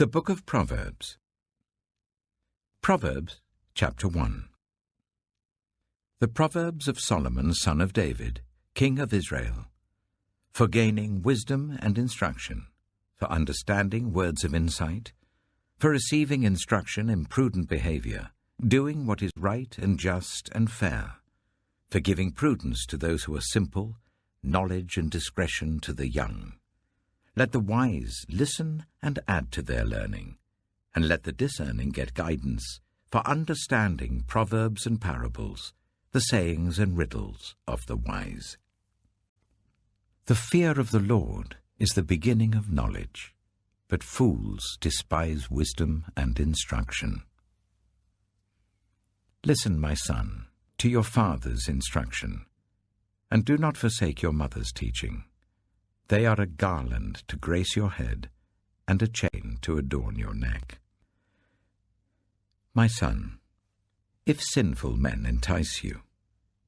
The Book of Proverbs. Proverbs, chapter 1. The Proverbs of Solomon, son of David, king of Israel, for gaining wisdom and instruction, for understanding words of insight, for receiving instruction in prudent behavior, doing what is right and just and fair, for giving prudence to those who are simple, knowledge and discretion to the young. Let the wise listen and add to their learning, and let the discerning get guidance, for understanding proverbs and parables, the sayings and riddles of the wise. The fear of the Lord is the beginning of knowledge, but fools despise wisdom and instruction. Listen, my son, to your father's instruction, and do not forsake your mother's teaching. They are a garland to grace your head, and a chain to adorn your neck. My son, if sinful men entice you,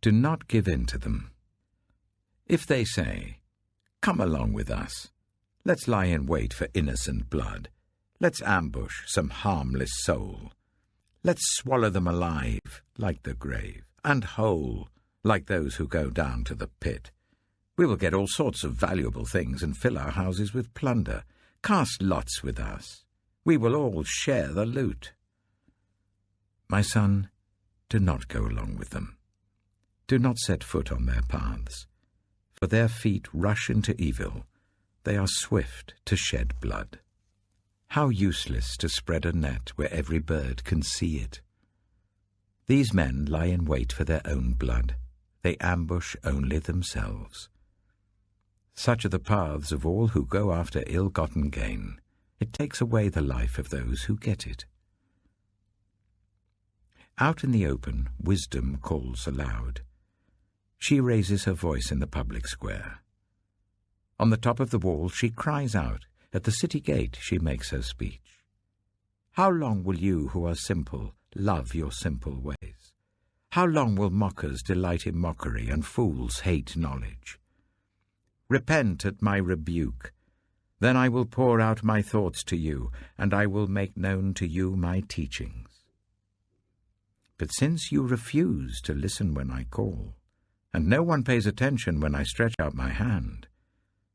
do not give in to them. If they say, "Come along with us, let's lie in wait for innocent blood, let's ambush some harmless soul, let's swallow them alive like the grave, and whole like those who go down to the pit. We will get all sorts of valuable things and fill our houses with plunder. Cast lots with us. We will all share the loot." My son, do not go along with them. Do not set foot on their paths, for their feet rush into evil. They are swift to shed blood. How useless to spread a net where every bird can see it. These men lie in wait for their own blood. They ambush only themselves. Such are the paths of all who go after ill-gotten gain. It takes away the life of those who get it. Out in the open, wisdom calls aloud. She raises her voice in the public square. On the top of the wall she cries out. At the city gate she makes her speech. How long will you who are simple love your simple ways? How long will mockers delight in mockery and fools hate knowledge? Repent at my rebuke. Then I will pour out my thoughts to you, and I will make known to you my teachings. But since you refuse to listen when I call, and no one pays attention when I stretch out my hand,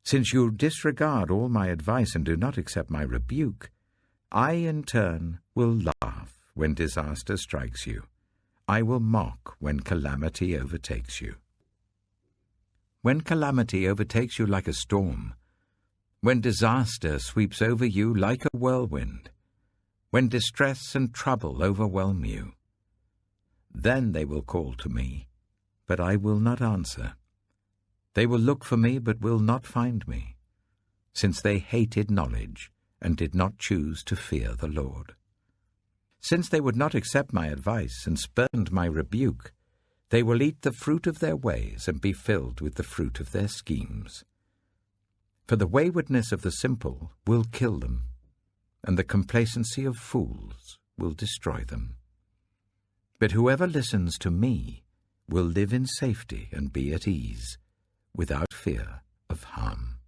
since you disregard all my advice and do not accept my rebuke, I in turn will laugh when disaster strikes you. I will mock when calamity overtakes you. When calamity overtakes you like a storm, when disaster sweeps over you like a whirlwind, when distress and trouble overwhelm you, then they will call to me, but I will not answer. They will look for me, but will not find me, since they hated knowledge and did not choose to fear the Lord. Since they would not accept my advice and spurned my rebuke, they will eat the fruit of their ways and be filled with the fruit of their schemes. For the waywardness of the simple will kill them, and the complacency of fools will destroy them. But whoever listens to me will live in safety and be at ease, without fear of harm.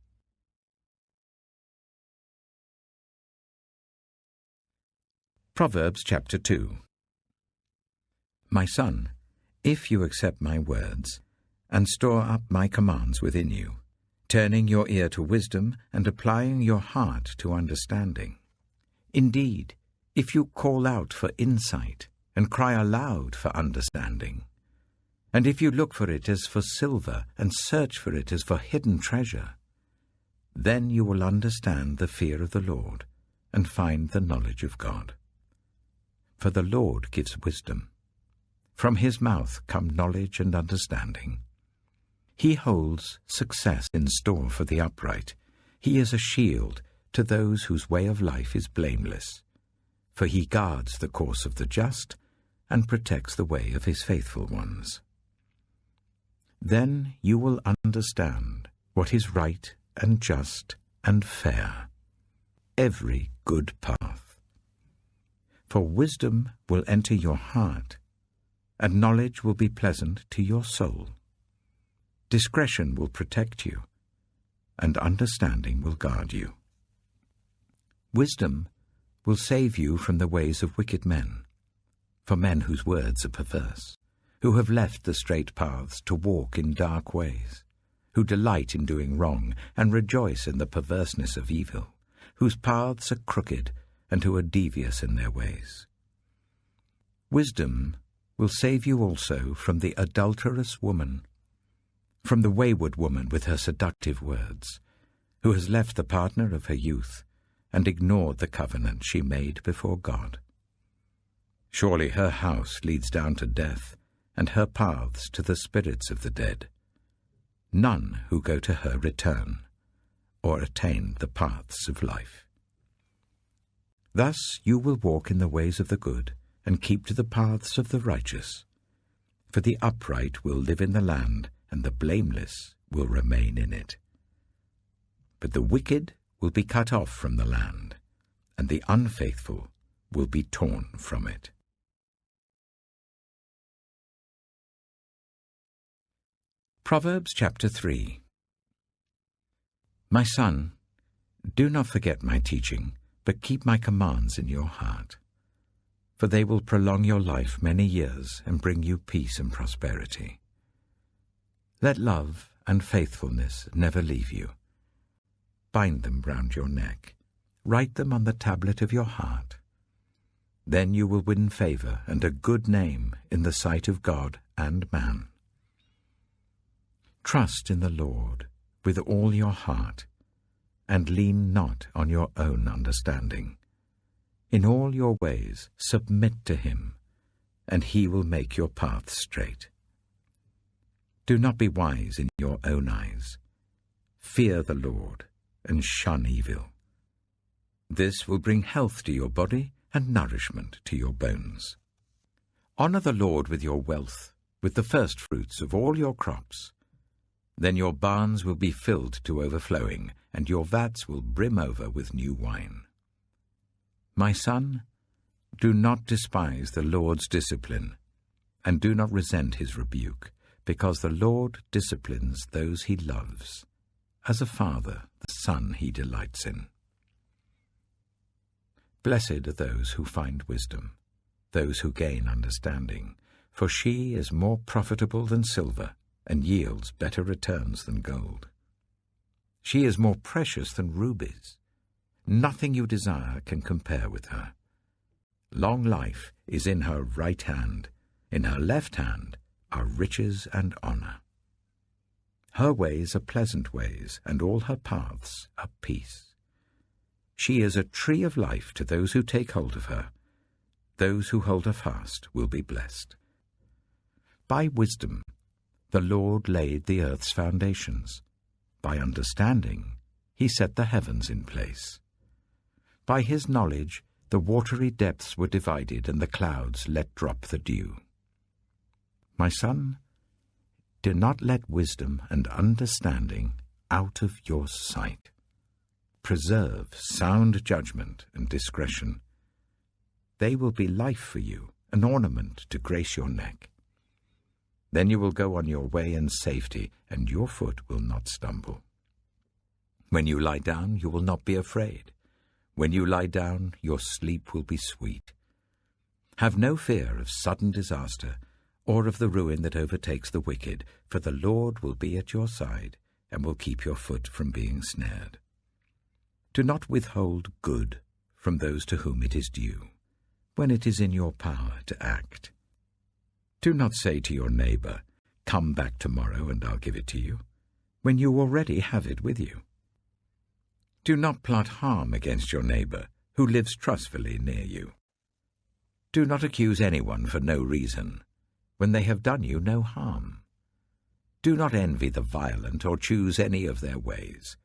Proverbs chapter 2. My son, if you accept my words, and store up my commands within you, turning your ear to wisdom and applying your heart to understanding. Indeed, if you call out for insight and cry aloud for understanding, and if you look for it as for silver and search for it as for hidden treasure, then you will understand the fear of the Lord and find the knowledge of God. For the Lord gives wisdom. From his mouth come knowledge and understanding. He holds success in store for the upright. He is a shield to those whose way of life is blameless. For he guards the course of the just and protects the way of his faithful ones. Then you will understand what is right and just and fair, every good path. For wisdom will enter your heart, and knowledge will be pleasant to your soul. Discretion will protect you, and understanding will guard you. Wisdom will save you from the ways of wicked men, for men whose words are perverse, who have left the straight paths to walk in dark ways, who delight in doing wrong and rejoice in the perverseness of evil, whose paths are crooked and who are devious in their ways. Wisdom will save you also from the adulterous woman, from the wayward woman with her seductive words, who has left the partner of her youth and ignored the covenant she made before God. Surely her house leads down to death, and her paths to the spirits of the dead. None who go to her return, or attain the paths of life. Thus you will walk in the ways of the good, and keep to the paths of the righteous. For the upright will live in the land, and the blameless will remain in it. But the wicked will be cut off from the land, and the unfaithful will be torn from it. Proverbs chapter 3. My son, do not forget my teaching, but keep my commands in your heart. For they will prolong your life many years and bring you peace and prosperity. Let love and faithfulness never leave you. Bind them round your neck. Write them on the tablet of your heart. Then you will win favor and a good name in the sight of God and man. Trust in the Lord with all your heart, and lean not on your own understanding. In all your ways submit to him, and he will make your paths straight. Do not be wise in your own eyes. Fear the Lord, and shun evil. This will bring health to your body and nourishment to your bones. Honor the Lord with your wealth, with the first fruits of all your crops. Then your barns will be filled to overflowing, and your vats will brim over with new wine. My son, do not despise the Lord's discipline, and do not resent his rebuke, because the Lord disciplines those he loves, as a father the son he delights in. Blessed are those who find wisdom, those who gain understanding, for she is more profitable than silver, and yields better returns than gold. She is more precious than rubies. Nothing you desire can compare with her. Long life is in her right hand. In her left hand are riches and honor. Her ways are pleasant ways, and all her paths are peace. She is a tree of life to those who take hold of her. Those who hold her fast will be blessed. By wisdom the Lord laid the earth's foundations. By understanding he set the heavens in place. By his knowledge the watery depths were divided, and the clouds let drop the dew. My son, do not let wisdom and understanding out of your sight. Preserve sound judgment and discretion. They will be life for you, an ornament to grace your neck. Then you will go on your way in safety, and your foot will not stumble. When you lie down, you will not be afraid. When you lie down, your sleep will be sweet. Have no fear of sudden disaster, or of the ruin that overtakes the wicked, for the Lord will be at your side, and will keep your foot from being snared. Do not withhold good from those to whom it is due, when it is in your power to act. Do not say to your neighbor, "Come back tomorrow and I'll give it to you," when you already have it with you. Do not plot harm against your neighbor who lives trustfully near you. Do not accuse anyone for no reason, when they have done you no harm. Do not envy the violent or choose any of their ways,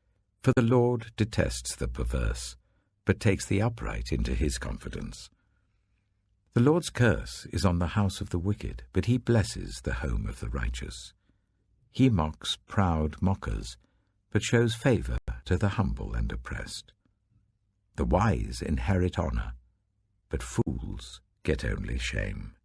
for the Lord detests the perverse, but takes the upright into his confidence. The Lord's curse is on the house of the wicked, but he blesses the home of the righteous. He mocks proud mockers, but shows favor to the humble and oppressed. The wise inherit honor, but fools get only shame.